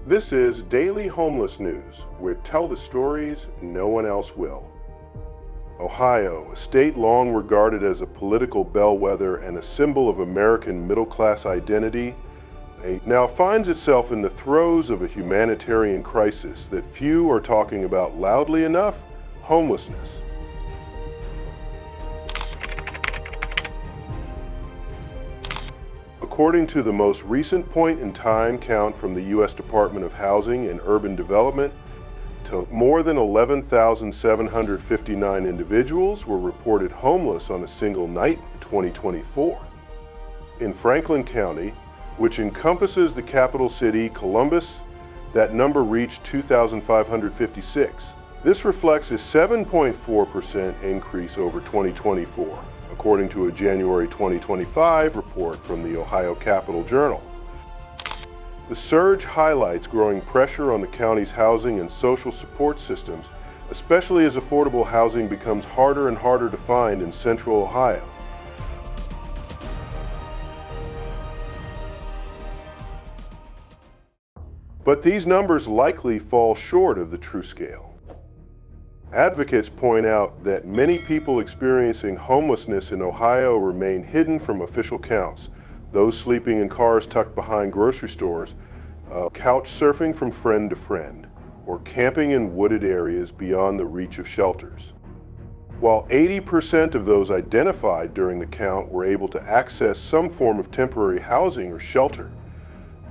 This is Daily Homeless News, where tell the stories no one else will. Ohio, a state long regarded as a political bellwether and a symbol of American middle-class identity, now finds itself in the throes of a humanitarian crisis that few are talking about loudly enough: homelessness. According to the most recent point-in-time count from the U.S. Department of Housing and Urban Development, more than 11,759 individuals were reported homeless on a single night in 2024. In Franklin County, which encompasses the capital city, Columbus, that number reached 2,556. This reflects a 7.4% increase over 2024. According to a January 2025 report from the Ohio Capital Journal. The surge highlights growing pressure on the county's housing and social support systems, especially as affordable housing becomes harder and harder to find in central Ohio. But these numbers likely fall short of the true scale. Advocates point out that many people experiencing homelessness in Ohio remain hidden from official counts, those sleeping in cars tucked behind grocery stores, couch surfing from friend to friend, or camping in wooded areas beyond the reach of shelters. While 80% of those identified during the count were able to access some form of temporary housing or shelter,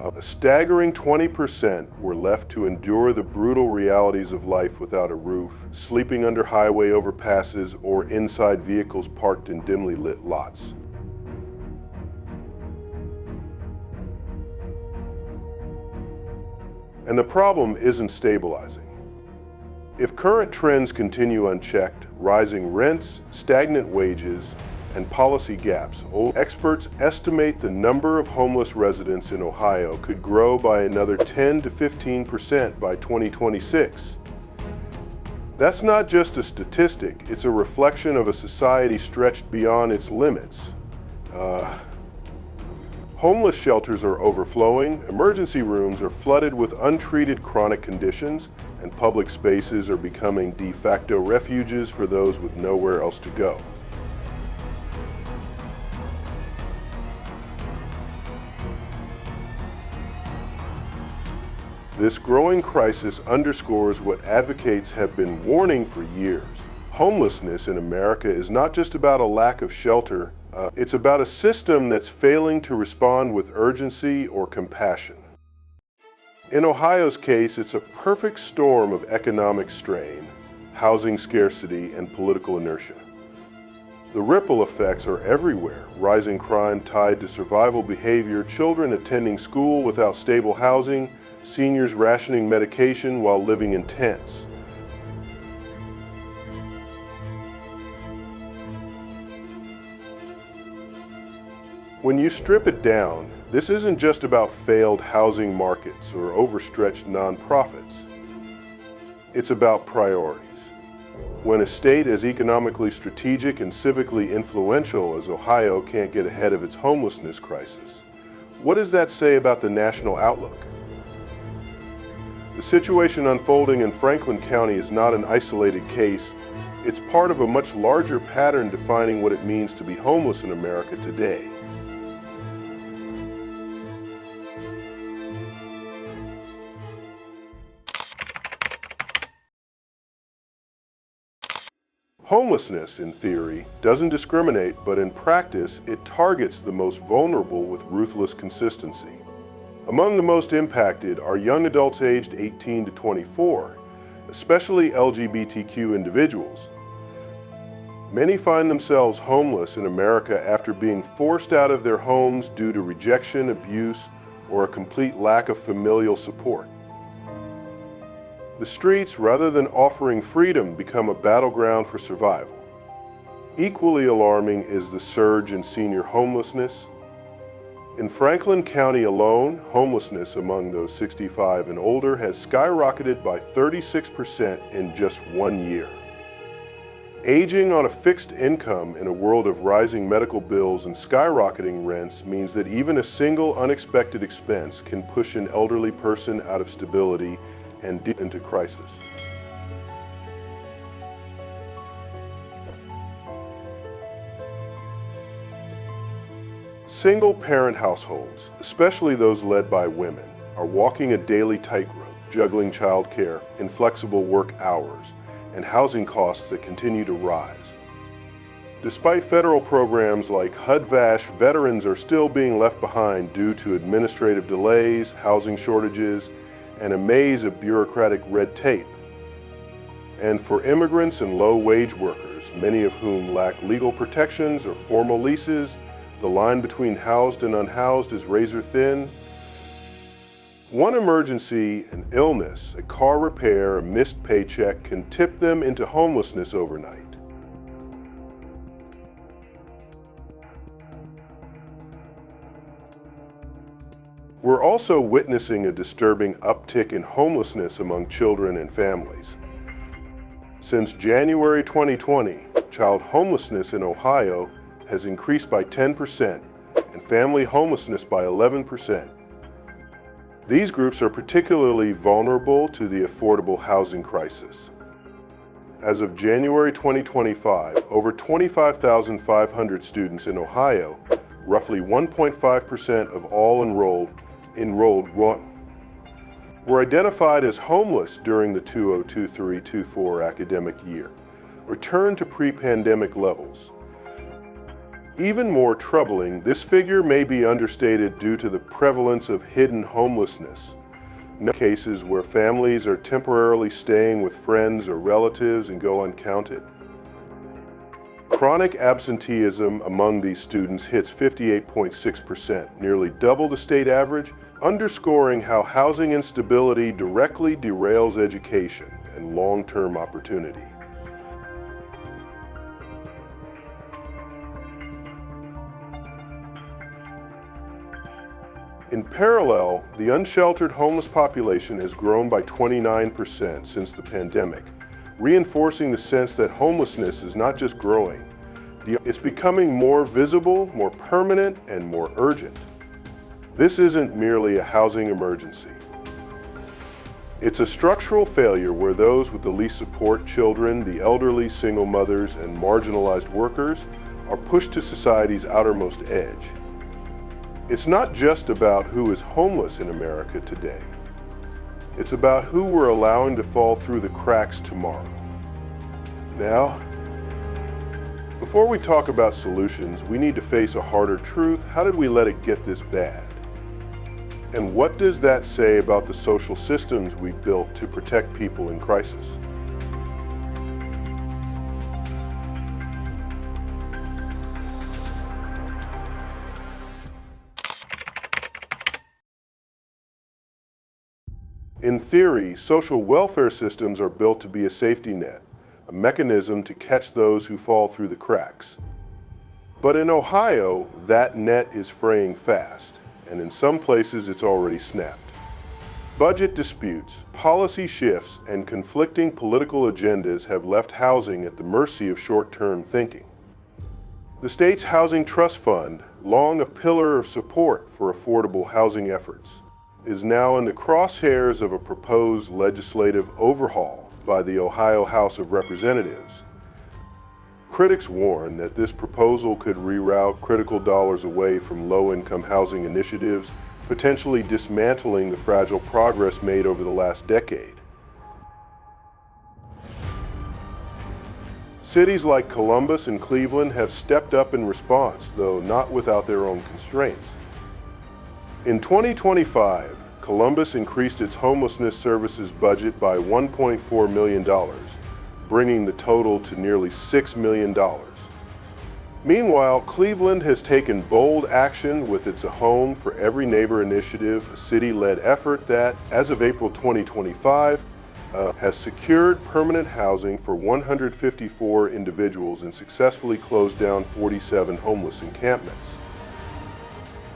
a staggering 20% were left to endure the brutal realities of life without a roof, sleeping under highway overpasses or inside vehicles parked in dimly lit lots. And the problem isn't stabilizing. If current trends continue unchecked, rising rents, stagnant wages, and policy gaps, experts estimate the number of homeless residents in Ohio could grow by another 10 to 15% by 2026. That's not just a statistic, it's a reflection of a society stretched beyond its limits. Homeless shelters are overflowing, emergency rooms are flooded with untreated chronic conditions, and public spaces are becoming de facto refuges for those with nowhere else to go. This growing crisis underscores what advocates have been warning for years. Homelessness in America is not just about a lack of shelter, it's about a system that's failing to respond with urgency or compassion. In Ohio's case, it's a perfect storm of economic strain, housing scarcity, and political inertia. The ripple effects are everywhere: rising crime tied to survival behavior, children attending school without stable housing, seniors rationing medication while living in tents. When you strip it down, this isn't just about failed housing markets or overstretched nonprofits. It's about priorities. When a state as economically strategic and civically influential as Ohio can't get ahead of its homelessness crisis, what does that say about the national outlook? The situation unfolding in Franklin County is not an isolated case. It's part of a much larger pattern defining what it means to be homeless in America today. Homelessness, in theory, doesn't discriminate, but in practice, it targets the most vulnerable with ruthless consistency. Among the most impacted are young adults aged 18 to 24, especially LGBTQ individuals. Many find themselves homeless in America after being forced out of their homes due to rejection, abuse, or a complete lack of familial support. The streets, rather than offering freedom, become a battleground for survival. Equally alarming is the surge in senior homelessness. In Franklin County alone, homelessness among those 65 and older has skyrocketed by 36% in just 1 year. Aging on a fixed income in a world of rising medical bills and skyrocketing rents means that even a single unexpected expense can push an elderly person out of stability and deep into crisis. Single-parent households, especially those led by women, are walking a daily tightrope, juggling childcare, inflexible work hours, and housing costs that continue to rise. Despite federal programs like HUD-VASH, veterans are still being left behind due to administrative delays, housing shortages, and a maze of bureaucratic red tape. And for immigrants and low-wage workers, many of whom lack legal protections or formal leases, the line between housed and unhoused is razor thin. One emergency, an illness, a car repair, a missed paycheck can tip them into homelessness overnight. We're also witnessing a disturbing uptick in homelessness among children and families. Since January 2020, child homelessness in Ohio has increased by 10% and family homelessness by 11%. These groups are particularly vulnerable to the affordable housing crisis. As of January 2025, over 25,500 students in Ohio, roughly 1.5% of all enrolled were identified as homeless during the 2023-24 academic year, returned to pre-pandemic levels. Even more troubling, this figure may be understated due to the prevalence of hidden homelessness. No cases where families are temporarily staying with friends or relatives and go uncounted. Chronic absenteeism among these students hits 58.6%, nearly double the state average, underscoring how housing instability directly derails education and long-term opportunity. In parallel, the unsheltered homeless population has grown by 29% since the pandemic, reinforcing the sense that homelessness is not just growing, it's becoming more visible, more permanent, and more urgent. This isn't merely a housing emergency. It's a structural failure where those with the least support, children, the elderly, single mothers, and marginalized workers, are pushed to society's outermost edge. It's not just about who is homeless in America today. It's about who we're allowing to fall through the cracks tomorrow. Now, before we talk about solutions, we need to face a harder truth. How did we let it get this bad? And what does that say about the social systems we built to protect people in crisis? In theory, social welfare systems are built to be a safety net, a mechanism to catch those who fall through the cracks. But in Ohio, that net is fraying fast, and in some places it's already snapped. Budget disputes, policy shifts, and conflicting political agendas have left housing at the mercy of short-term thinking. The state's Housing Trust Fund, long a pillar of support for affordable housing efforts, is now in the crosshairs of a proposed legislative overhaul by the Ohio House of Representatives. Critics warn that this proposal could reroute critical dollars away from low-income housing initiatives, potentially dismantling the fragile progress made over the last decade. Cities like Columbus and Cleveland have stepped up in response, though not without their own constraints. In 2025, Columbus increased its homelessness services budget by $1.4 million, bringing the total to nearly $6 million. Meanwhile, Cleveland has taken bold action with its A Home for Every Neighbor initiative, a city-led effort that, as of April 2025, has secured permanent housing for 154 individuals and successfully closed down 47 homeless encampments.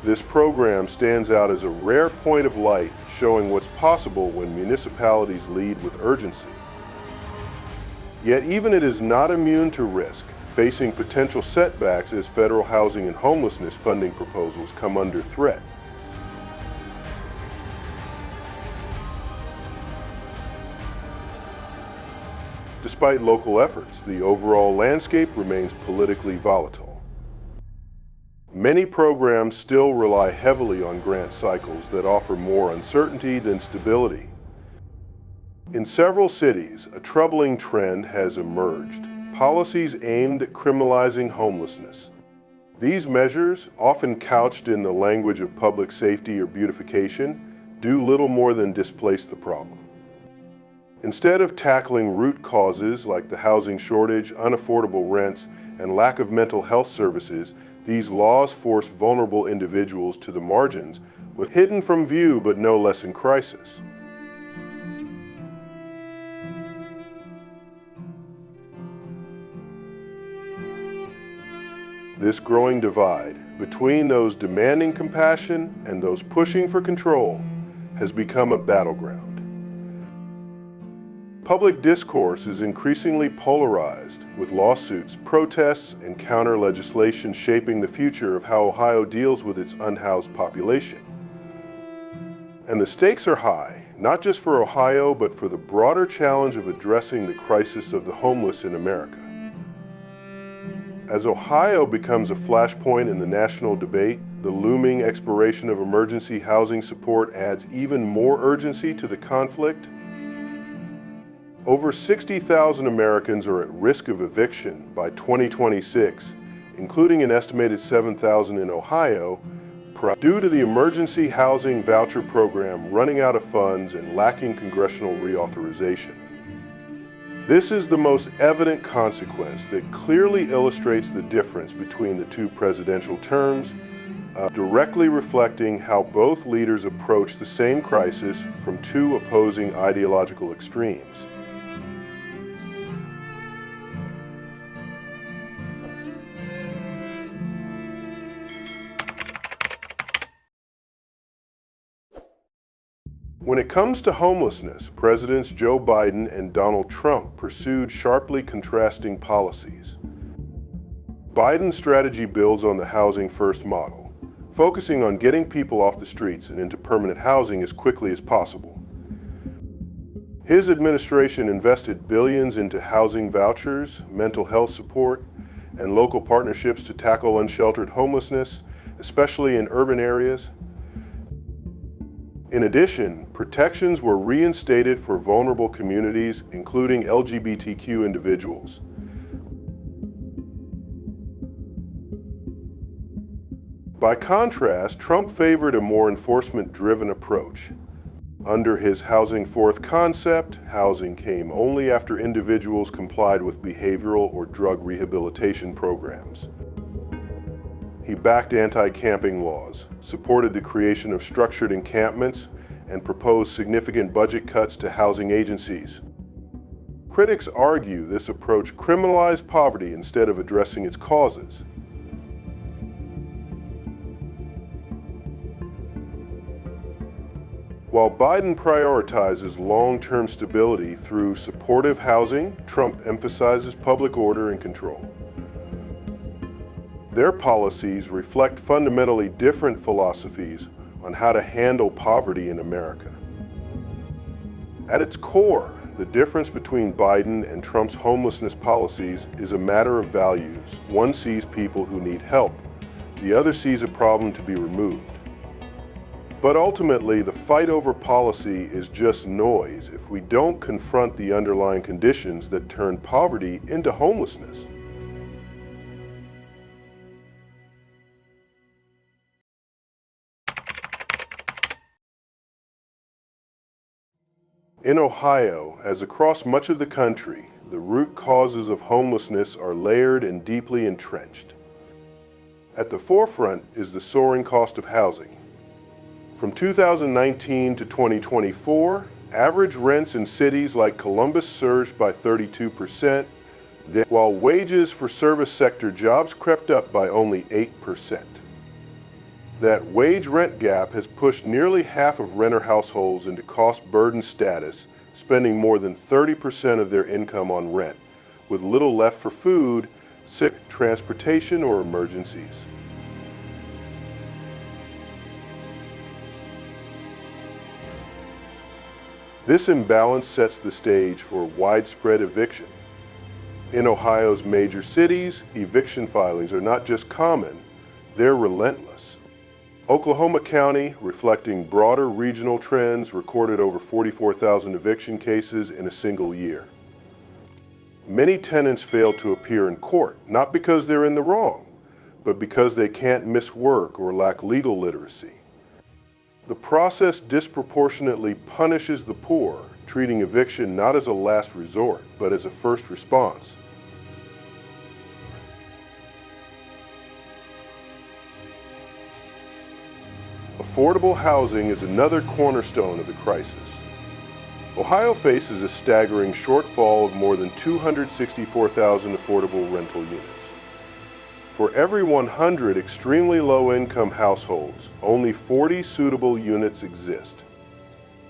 This program stands out as a rare point of light, showing what's possible when municipalities lead with urgency. Yet even it is not immune to risk, facing potential setbacks as federal housing and homelessness funding proposals come under threat. Despite local efforts, the overall landscape remains politically volatile. Many programs still rely heavily on grant cycles that offer more uncertainty than stability. In several cities, a troubling trend has emerged: policies aimed at criminalizing homelessness. These measures, often couched in the language of public safety or beautification, do little more than displace the problem. Instead of tackling root causes like the housing shortage, unaffordable rents, and lack of mental health services, these laws force vulnerable individuals to the margins, with hidden from view but no less in crisis. This growing divide between those demanding compassion and those pushing for control has become a battleground. Public discourse is increasingly polarized, with lawsuits, protests, and counter-legislation shaping the future of how Ohio deals with its unhoused population. And the stakes are high, not just for Ohio, but for the broader challenge of addressing the crisis of the homeless in America. As Ohio becomes a flashpoint in the national debate, the looming expiration of emergency housing support adds even more urgency to the conflict. Over 60,000 Americans are at risk of eviction by 2026, including an estimated 7,000 in Ohio, due to the emergency housing voucher program running out of funds and lacking congressional reauthorization. This is the most evident consequence that clearly illustrates the difference between the two presidential terms, directly reflecting how both leaders approach the same crisis from two opposing ideological extremes. When it comes to homelessness, Presidents Joe Biden and Donald Trump pursued sharply contrasting policies. Biden's strategy builds on the housing first model, focusing on getting people off the streets and into permanent housing as quickly as possible. His administration invested billions into housing vouchers, mental health support, and local partnerships to tackle unsheltered homelessness, especially in urban areas. In addition, protections were reinstated for vulnerable communities, including LGBTQ individuals. By contrast, Trump favored a more enforcement-driven approach. Under his Housing Fourth concept, housing came only after individuals complied with behavioral or drug rehabilitation programs. He backed anti-camping laws, supported the creation of structured encampments, and proposed significant budget cuts to housing agencies. Critics argue this approach criminalized poverty instead of addressing its causes. While Biden prioritizes long-term stability through supportive housing, Trump emphasizes public order and control. Their policies reflect fundamentally different philosophies on how to handle poverty in America. At its core, the difference between Biden and Trump's homelessness policies is a matter of values. One sees people who need help, the other sees a problem to be removed. But ultimately, the fight over policy is just noise if we don't confront the underlying conditions that turn poverty into homelessness. In Ohio, as across much of the country, the root causes of homelessness are layered and deeply entrenched. At the forefront is the soaring cost of housing. From 2019 to 2024, average rents in cities like Columbus surged by 32%, while wages for service sector jobs crept up by only 8%. That wage-rent gap has pushed nearly half of renter households into cost-burdened status, spending more than 30% of their income on rent, with little left for food, sick, transportation, or emergencies. This imbalance sets the stage for widespread eviction. In Ohio's major cities, eviction filings are not just common, they're relentless. Oklahoma County, reflecting broader regional trends, recorded over 44,000 eviction cases in a single year. Many tenants fail to appear in court, not because they're in the wrong, but because they can't miss work or lack legal literacy. The process disproportionately punishes the poor, treating eviction not as a last resort, but as a first response. Affordable housing is another cornerstone of the crisis. Ohio faces a staggering shortfall of more than 264,000 affordable rental units. For every 100 extremely low-income households, only 40 suitable units exist.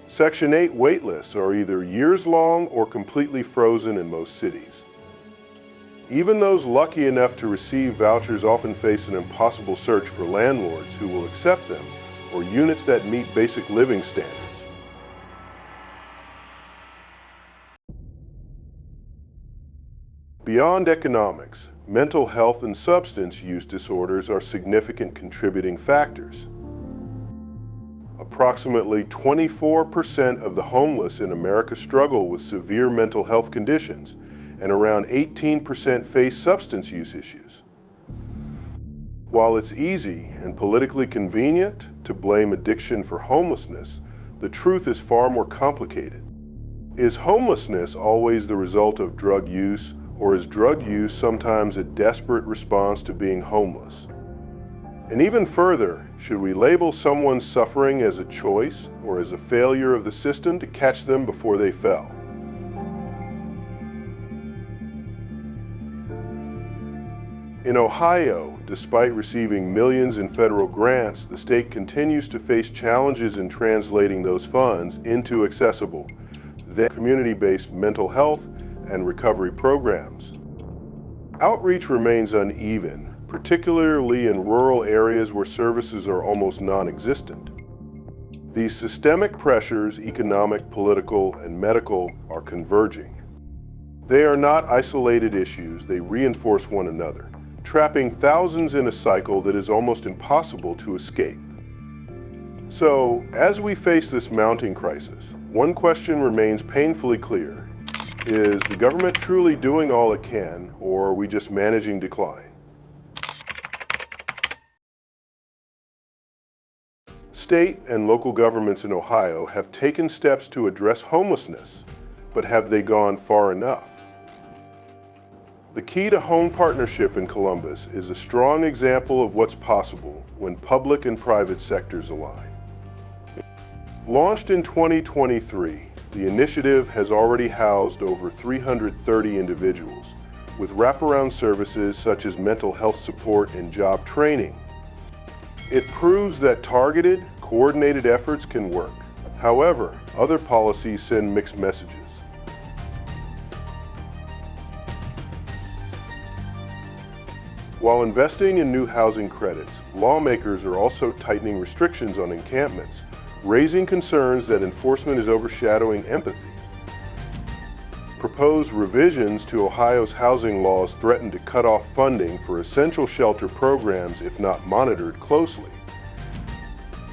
Section 8 waitlists are either years-long or completely frozen in most cities. Even those lucky enough to receive vouchers often face an impossible search for landlords who will accept them, or units that meet basic living standards. Beyond economics, mental health and substance use disorders are significant contributing factors. Approximately 24% of the homeless in America struggle with severe mental health conditions, and around 18% face substance use issues. While it's easy and politically convenient to blame addiction for homelessness, the truth is far more complicated. Is homelessness always the result of drug use, or is drug use sometimes a desperate response to being homeless? And even further, should we label someone's suffering as a choice or as a failure of the system to catch them before they fell? In Ohio, despite receiving millions in federal grants, the state continues to face challenges in translating those funds into accessible, community-based mental health and recovery programs. Outreach remains uneven, particularly in rural areas where services are almost non-existent. These systemic pressures, economic, political, and medical, are converging. They are not isolated issues, they reinforce one another, trapping thousands in a cycle that is almost impossible to escape. So, as we face this mounting crisis, one question remains painfully clear. Is the government truly doing all it can, or are we just managing decline? State and local governments in Ohio have taken steps to address homelessness, but have they gone far enough? The key to home partnership in Columbus is a strong example of what's possible when public and private sectors align. Launched in 2023, the initiative has already housed over 330 individuals, with wraparound services such as mental health support and job training. It proves that targeted, coordinated efforts can work. However, other policies send mixed messages. While investing in new housing credits, lawmakers are also tightening restrictions on encampments, raising concerns that enforcement is overshadowing empathy. Proposed revisions to Ohio's housing laws threaten to cut off funding for essential shelter programs if not monitored closely.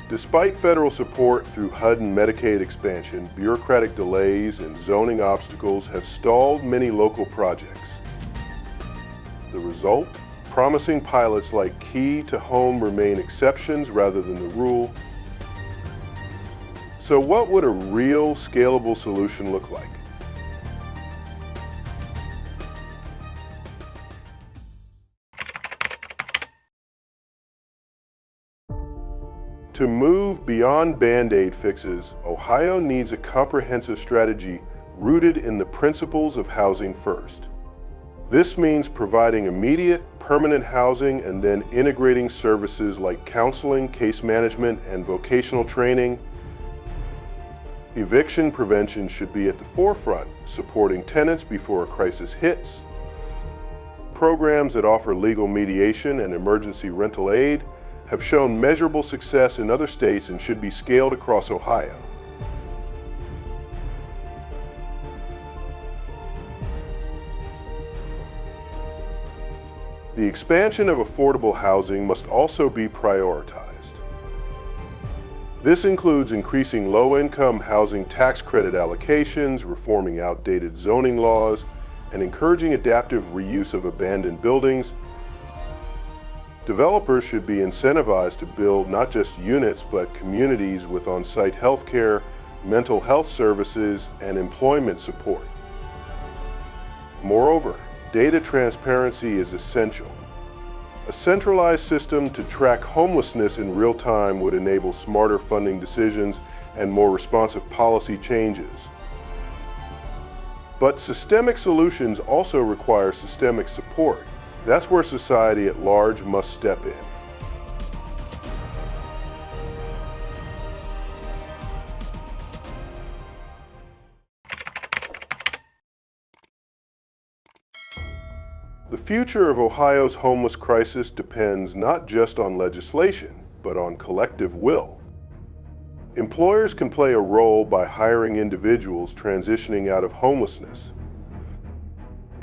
Despite federal support through HUD and Medicaid expansion, bureaucratic delays and zoning obstacles have stalled many local projects. The result? Promising pilots like Key to Home remain exceptions rather than the rule. So what would a real, scalable solution look like? To move beyond Band-Aid fixes, Ohio needs a comprehensive strategy rooted in the principles of housing first. This means providing immediate, permanent housing and then integrating services like counseling, case management, and vocational training. Eviction prevention should be at the forefront, supporting tenants before a crisis hits. programs that offer legal mediation and emergency rental aid have shown measurable success in other states and should be scaled across Ohio. The expansion of affordable housing must also be prioritized. This includes increasing low-income housing tax credit allocations, reforming outdated zoning laws, and encouraging adaptive reuse of abandoned buildings. Developers should be incentivized to build not just units, but communities with on-site healthcare, mental health services, and employment support. Moreover, data transparency is essential. A centralized system to track homelessness in real time would enable smarter funding decisions and more responsive policy changes. But systemic solutions also require systemic support. That's where society at large must step in. The future of Ohio's homeless crisis depends not just on legislation, but on collective will. Employers can play a role by hiring individuals transitioning out of homelessness.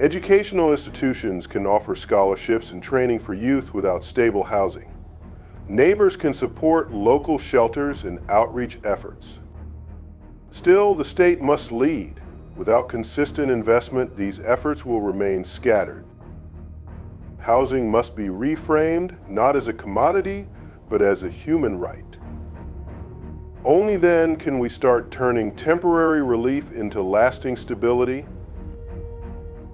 Educational institutions can offer scholarships and training for youth without stable housing. Neighbors can support local shelters and outreach efforts. Still, the state must lead. Without consistent investment, these efforts will remain scattered. Housing must be reframed, not as a commodity, but as a human right. Only then can we start turning temporary relief into lasting stability.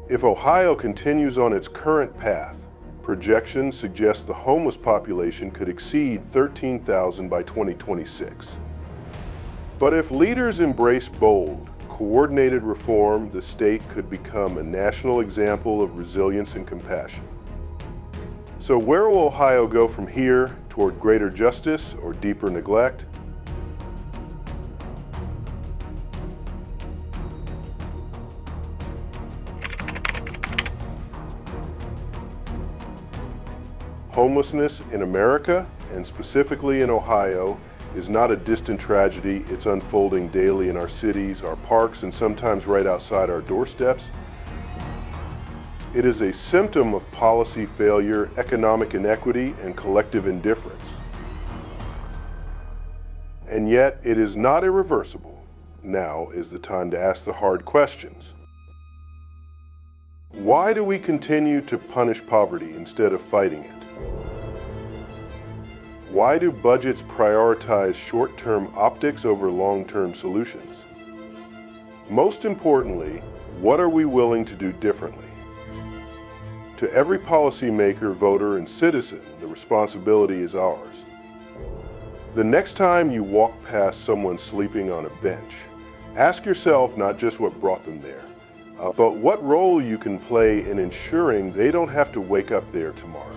If Ohio continues on its current path, projections suggest the homeless population could exceed 13,000 by 2026. But if leaders embrace bold, coordinated reform, the state could become a national example of resilience and compassion. So where will Ohio go from here, toward greater justice or deeper neglect? Homelessness in America, and specifically in Ohio, is not a distant tragedy. It's unfolding daily in our cities, our parks, and sometimes right outside our doorsteps. It is a symptom of policy failure, economic inequity, and collective indifference. And yet, it is not irreversible. Now is the time to ask the hard questions. Why do we continue to punish poverty instead of fighting it? Why do budgets prioritize short-term optics over long-term solutions? Most importantly, what are we willing to do differently? To every policymaker, voter, and citizen, the responsibility is ours. The next time you walk past someone sleeping on a bench, ask yourself not just what brought them there, but what role you can play in ensuring they don't have to wake up there tomorrow.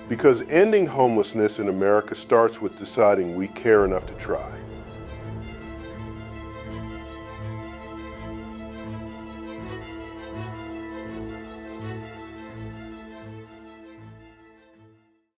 Because ending homelessness in America starts with deciding we care enough to try.